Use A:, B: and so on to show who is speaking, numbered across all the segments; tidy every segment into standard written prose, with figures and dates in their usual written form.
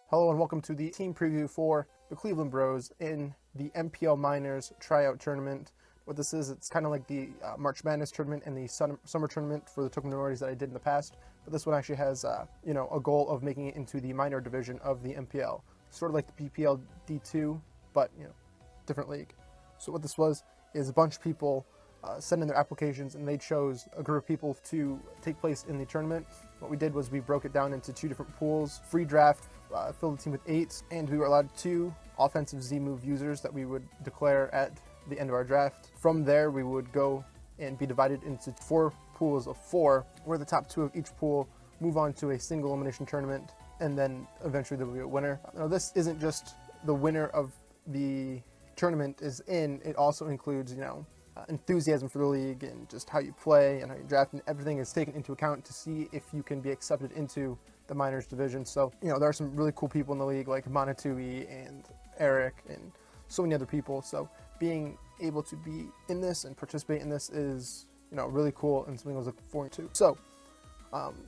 A: Hello and welcome to the team preview for the Cleveland Bros in the NPL Minors Tryout Tournament. What this is, it's kind of like the March Madness tournament and the summer tournament for the token minorities that I did in the past. But this one actually has, a goal of making it into the minor division of the NPL, sort of like the PPL D2, but different league. So what this was is a bunch of people sent in their applications, and they chose a group of people to take place in the tournament. What we did was we broke it down into two different pools. Free draft, filled the team with 8, and we were allowed 2 offensive Z-move users that we would declare at the end of our draft. From there, we would go and be divided into 4 pools of 4, where the top 2 of each pool move on to a single elimination tournament, and then eventually there will be a winner. Now, this isn't just the winner of the tournament is in, it also includes, enthusiasm for the league and just how you play and how you draft, and everything is taken into account to see if you can be accepted into the minors division. So, there are some really cool people in the league like Monatui and Eric and so many other people. So being able to be in this and participate in this is, really cool and something I was looking forward to. So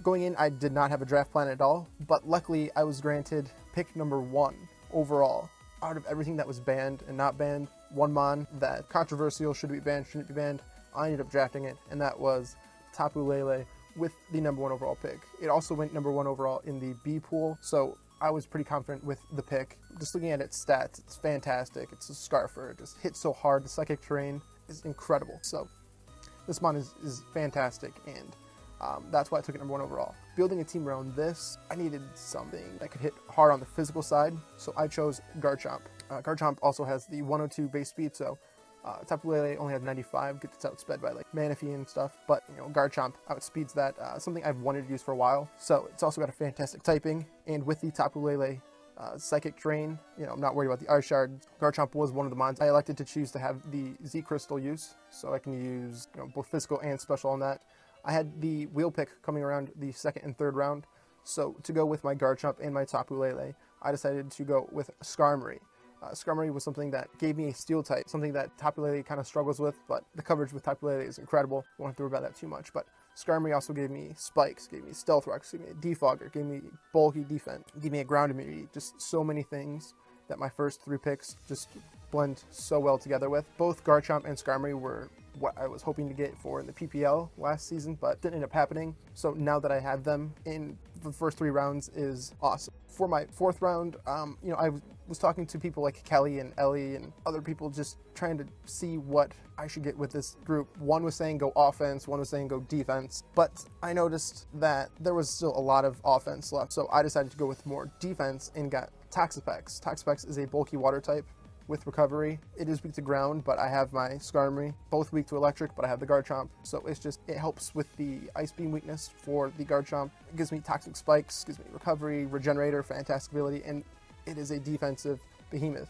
A: going in, I did not have a draft plan at all, but luckily I was granted pick number 1 overall. Out of everything that was banned and not banned, one mon that controversial, should it be banned, shouldn't be banned, I ended up drafting it, and that was Tapu Lele with the number 1 overall pick. It also went number 1 overall in the B pool, so I was pretty confident with the pick. Just looking at its stats, it's fantastic. It's a Scarfer, it just hits so hard, the psychic terrain is incredible. So this mon is fantastic, and that's why I took it number 1 overall. Building a team around this, I needed something that could hit hard on the physical side, so I chose Garchomp. Garchomp also has the 102 base speed, so Tapu Lele only has 95, gets outsped by like Manaphy and stuff, but Garchomp outspeeds that, something I've wanted to use for a while. So it's also got a fantastic typing, and with the Tapu Lele psychic terrain, I'm not worried about the Ice Shard. Garchomp was one of the mons I elected to choose to have the Z Crystal use, so I can use both physical and special on that. I had the wheel pick coming around the 2nd and 3rd round, so to go with my Garchomp and my Tapu Lele, I decided to go with Skarmory. Skarmory was something that gave me a steel type, something that Tapu Lele kind of struggles with, but the coverage with Tapu Lele is incredible. I won't have to worry about that too much, but Skarmory also gave me spikes, gave me stealth rocks, gave me a defogger, gave me bulky defense, gave me a ground immunity, just so many things that my first 3 picks just blend so well together with. Both Garchomp and Skarmory were what I was hoping to get for in the PPL last season, but didn't end up happening. So now that I have them in the first 3 rounds is awesome. For my 4th round, I was talking to people like Kelly and Ellie and other people, just trying to see what I should get with this group. One was saying go offense, one was saying go defense, but I noticed that there was still a lot of offense left. So I decided to go with more defense and got Toxapex. Toxapex is a bulky water type with recovery. It is weak to ground, but I have my Skarmory, both weak to electric, but I have the Garchomp. So it helps with the Ice Beam weakness for the Garchomp. It gives me Toxic Spikes, gives me recovery, regenerator, fantastic ability, and it is a defensive behemoth.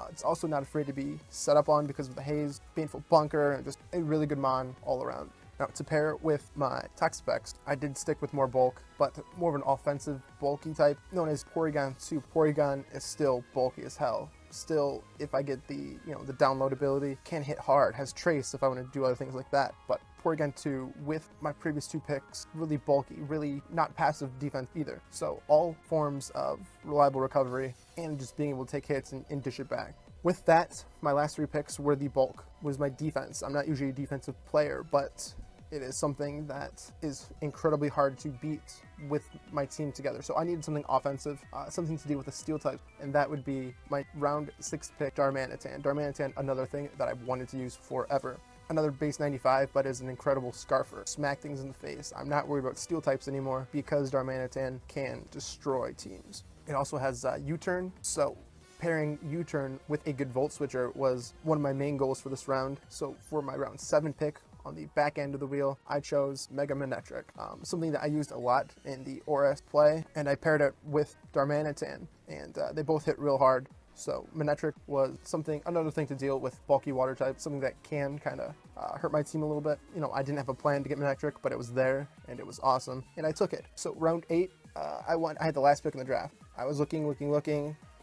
A: It's also not afraid to be set up on because of the haze, painful bunker, and just a really good mon all around. Now, to pair it with my Toxapex, I did stick with more bulk, but more of an offensive bulky type known as Porygon 2. Porygon is still bulky as hell. Still, if I get the the download ability, can hit hard, has trace if I want to do other things like that. But Porygon 2 with my previous 2 picks, really bulky, really not passive defense either. So all forms of reliable recovery and just being able to take hits and dish it back. With that, my last 3 picks were the bulk, was my defense. I'm not usually a defensive player, but it is something that is incredibly hard to beat with my team together. So I needed something offensive, something to deal with the steel type, and that would be my round 6 pick, Darmanitan. Darmanitan, another thing that I've wanted to use forever. Another base 95, but is an incredible Scarfer. Smack things in the face. I'm not worried about steel types anymore because Darmanitan can destroy teams. It also has U-turn, so pairing U-turn with a good Volt Switcher was one of my main goals for this round. So for my round 7 pick, on the back end of the wheel, I chose Mega Manectric, something that I used a lot in the ORS play, and I paired it with Darmanitan, and they both hit real hard. So Manectric was another thing to deal with bulky water type, something that can kind of hurt my team a little bit. I didn't have a plan to get Manectric, but it was there, and it was awesome, and I took it. So round 8, I had the last pick in the draft. I was looking,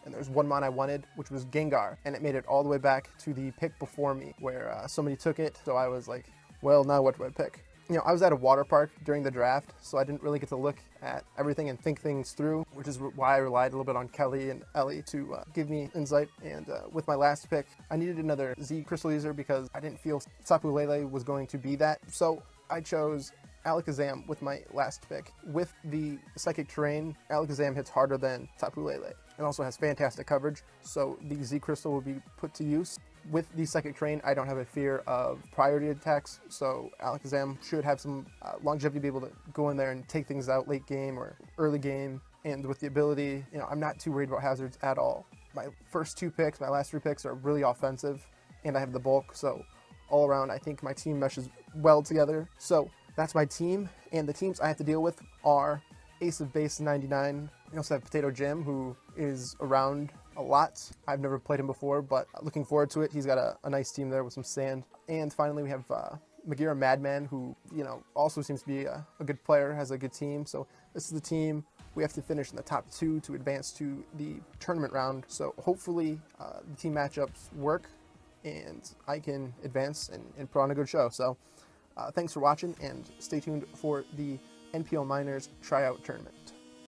A: and there's one mon I wanted, which was Gengar, and it made it all the way back to the pick before me, where somebody took it, so I was like, well, now what do I pick? I was at a water park during the draft, so I didn't really get to look at everything and think things through, which is why I relied a little bit on Kelly and Ellie to give me insight. And with my last pick, I needed another Z crystal user because I didn't feel Tapu Lele was going to be that. So I chose Alakazam with my last pick. With the Psychic Terrain, Alakazam hits harder than Tapu Lele. It also has fantastic coverage, so the Z Crystal will be put to use. With the Psychic Terrain, I don't have a fear of priority attacks, so Alakazam should have some longevity to be able to go in there and take things out late game or early game. And with the ability, I'm not too worried about hazards at all. My first two picks, my last three picks are really offensive, and I have the bulk, so all around I think my team meshes well together. So that's my team, and the teams I have to deal with are Ace of Base 99. We also have Potato Jim, who is around a lot. I've never played him before, but looking forward to it. He's got a nice team there with some sand. And finally, we have Magira Madman, who also seems to be a good player, has a good team. So this is the team. We have to finish in the top 2 to advance to the tournament round. So hopefully the team matchups work, and I can advance and put on a good show. So thanks for watching, and stay tuned for the NPL Minors Tryout Tournament.